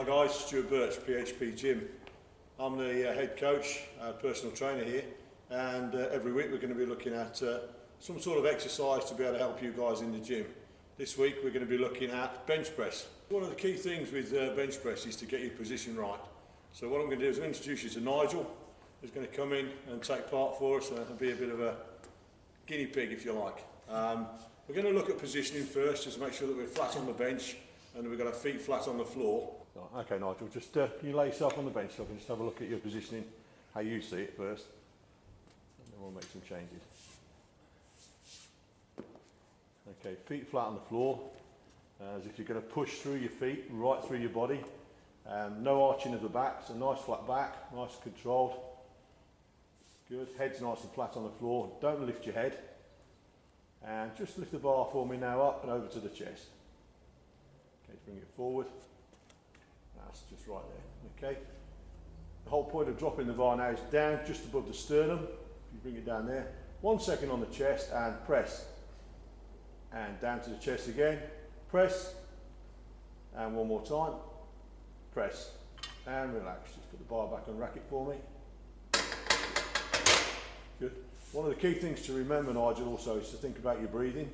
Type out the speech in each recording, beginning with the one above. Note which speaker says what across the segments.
Speaker 1: Hi guys, Stuart Birch, PHP Gym. I'm the head coach, personal trainer here, and every week we're going to be looking at some sort of exercise to be able to help you guys in the gym. This week we're going to be looking at bench press. One of the key things with bench press is to get your position right. So what I'm going to do is introduce you to Nigel, who's going to come in and take part for us and be a bit of a guinea pig if you like. We're going to look at positioning first, just to make sure that we're flat on the bench and we've got our feet flat on the floor.
Speaker 2: Okay, Nigel, just you lay yourself on the bench so I can just have a look at your positioning, how you see it first, and then we'll make some changes. Okay, feet flat on the floor, as if you're going to push through your feet, right through your body. No arching of the back, so nice flat back, nice controlled. Good, head's nice and flat on the floor, don't lift your head. And just lift the bar for me now up and over to the chest. Okay, bring it forward. That's just right there, okay? The whole point of dropping the bar now is down just above the sternum. You bring it down there. 1 second on the chest and press. And down to the chest again, press. And one more time, press. And relax, just put the bar back on racket for me. Good. One of the key things to remember, Nigel, also is to think about your breathing.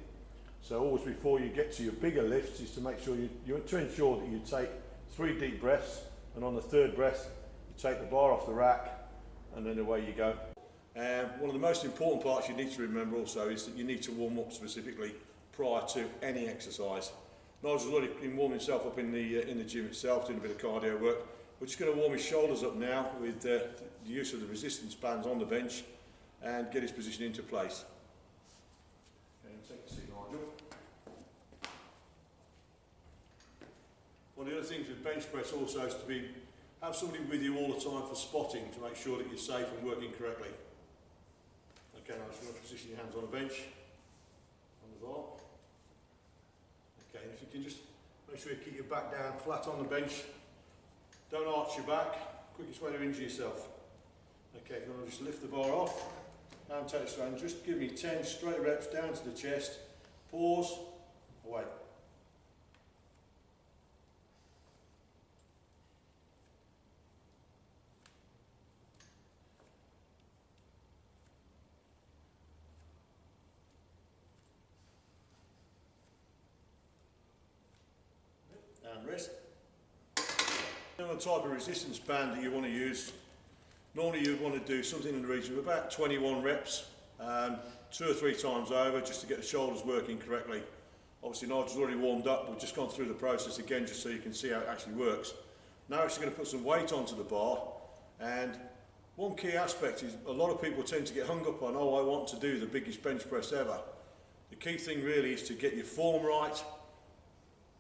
Speaker 2: So always before you get to your bigger lifts is to make sure to ensure that you take 3 deep breaths, and on the 3rd breath you take the bar off the rack and then away you go. One of the most important parts you need to remember also is that you need to warm up specifically prior to any exercise. Nigel's already been warming himself up in the gym itself, doing a bit of cardio work. We're just going to warm his shoulders up now with the use of the resistance bands on the bench and get his position into place. Okay, take a seat, Nigel. One of the other things with bench press also is to have somebody with you all the time for spotting to make sure that you're safe and working correctly. Okay, now just want to position your hands on the bench, on the bar. Okay, and if you can just make sure you keep your back down flat on the bench. Don't arch your back, quickest way to injure yourself. Okay, then I'll just lift the bar off and take it straight, and just give me 10 straight reps down to the chest. Pause, away. And rest. Now, the type of resistance band that you want to use, normally you'd want to do something in the region of about 21 reps, 2 or 3 times over, just to get the shoulders working correctly. Obviously Nigel's already warmed up, we've just gone through the process again just so you can see how it actually works. Now we're actually going to put some weight onto the bar, and one key aspect is a lot of people tend to get hung up on, oh, I want to do the biggest bench press ever. The key thing really is to get your form right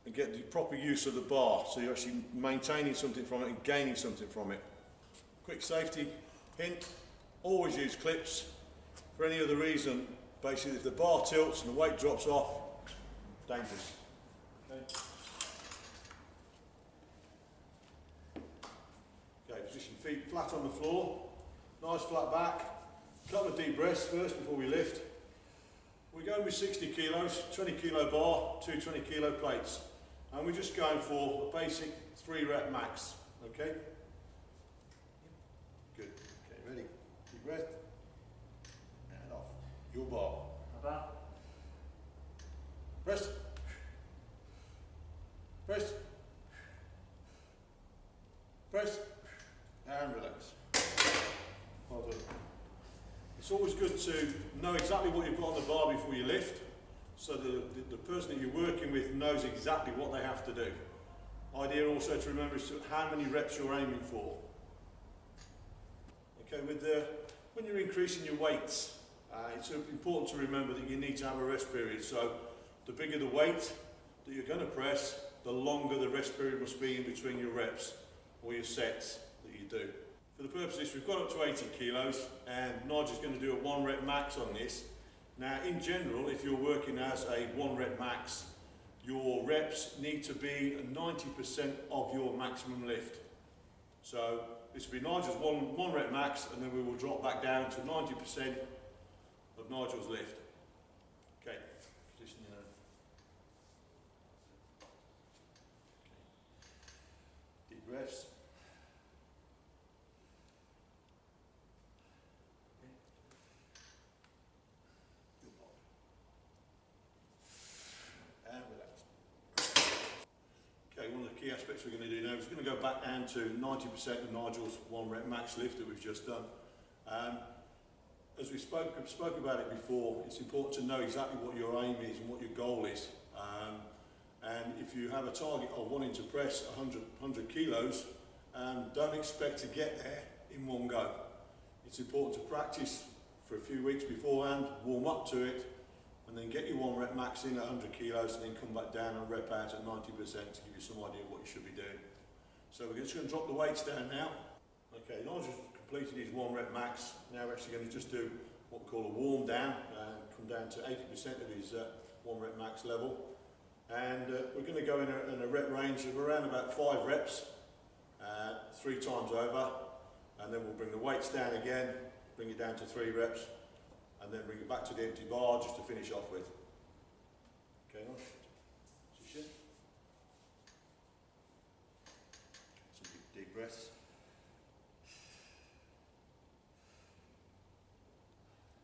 Speaker 2: and get the proper use of the bar, so you're actually maintaining something from it and gaining something from it. Quick safety hint, always use clips. For any other reason, basically if the bar tilts and the weight drops off, dangerous. Okay, position feet flat on the floor, nice flat back, couple of deep breaths first before we lift. We're going with 60 kilos, 20 kilo bar, 2 20 kilo plates. And we're just going for a basic 3 rep max, okay? Good, okay, ready? Deep breath, and off. Your bar.
Speaker 3: About.
Speaker 1: Press. Press. Press. And relax. Well done. It's always good to know exactly what you've got on the bar before you lift, so the person that you're working with knows exactly what they have to do. Idea also to remember is how many reps you're aiming for. Okay, when you're increasing your weights, it's important to remember that you need to have a rest period. So the bigger the weight that you're going to press, the longer the rest period must be in between your reps or your sets that you do. For the purpose of this, we've got up to 80 kilos, and Nigel's going to do a 1 rep max on this. Now, in general, if you're working as a 1 rep max, your reps need to be 90% of your maximum lift. So this will be Nigel's one rep max, and then we will drop back down to 90% of Nigel's lift. Okay, position your hand. Deep tricks we're going to do now is we're going to go back down to 90% of Nigel's 1 rep max lift that we've just done. As we spoke about it before, it's important to know exactly what your aim is and what your goal is. And if you have a target of wanting to press 100 kilos, don't expect to get there in one go. It's important to practice for a few weeks beforehand, warm up to it, and then get your 1 rep max in at 100 kilos and then come back down and rep out at 90% to give you some idea of what you should be doing. So we're just going to drop the weights down now. Okay, Nigel's completed his 1 rep max. Now we're actually going to just do what we call a warm down and come down to 80% of his 1 rep max level. And we're going to go in a rep range of around about 5 reps, 3 times over, and then we'll bring the weights down again, bring it down to 3 reps, and then bring it back to the empty bar just to finish off with. Okay, Nish? Some big deep breaths.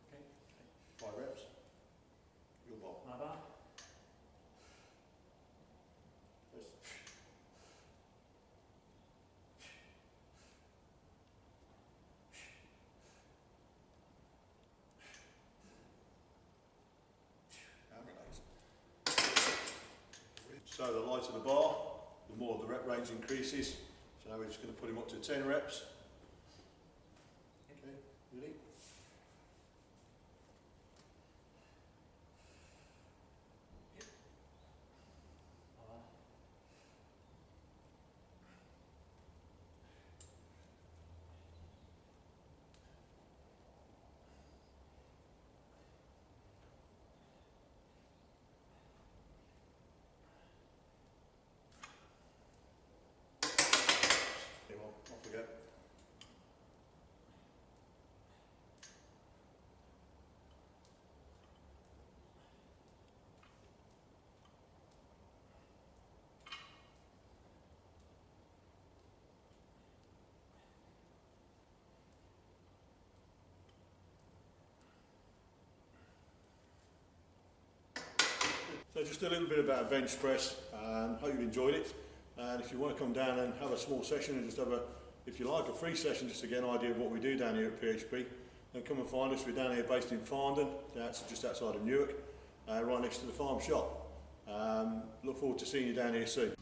Speaker 3: Okay.
Speaker 1: 5 reps. Your bar.
Speaker 3: My bar.
Speaker 1: So the lighter the bar, the more the rep range increases. So now we're just going to put him up to 10 reps. Okay, ready? Off we go. So just a little bit about bench press. Hope you've enjoyed it. And if you want to come down and have a small session and just have a, if you like, a free session just to get an idea of what we do down here at PHP, then come and find us. We're down here based in Farndon, that's just outside of Newark, right next to the farm shop. Look forward to seeing you down here soon.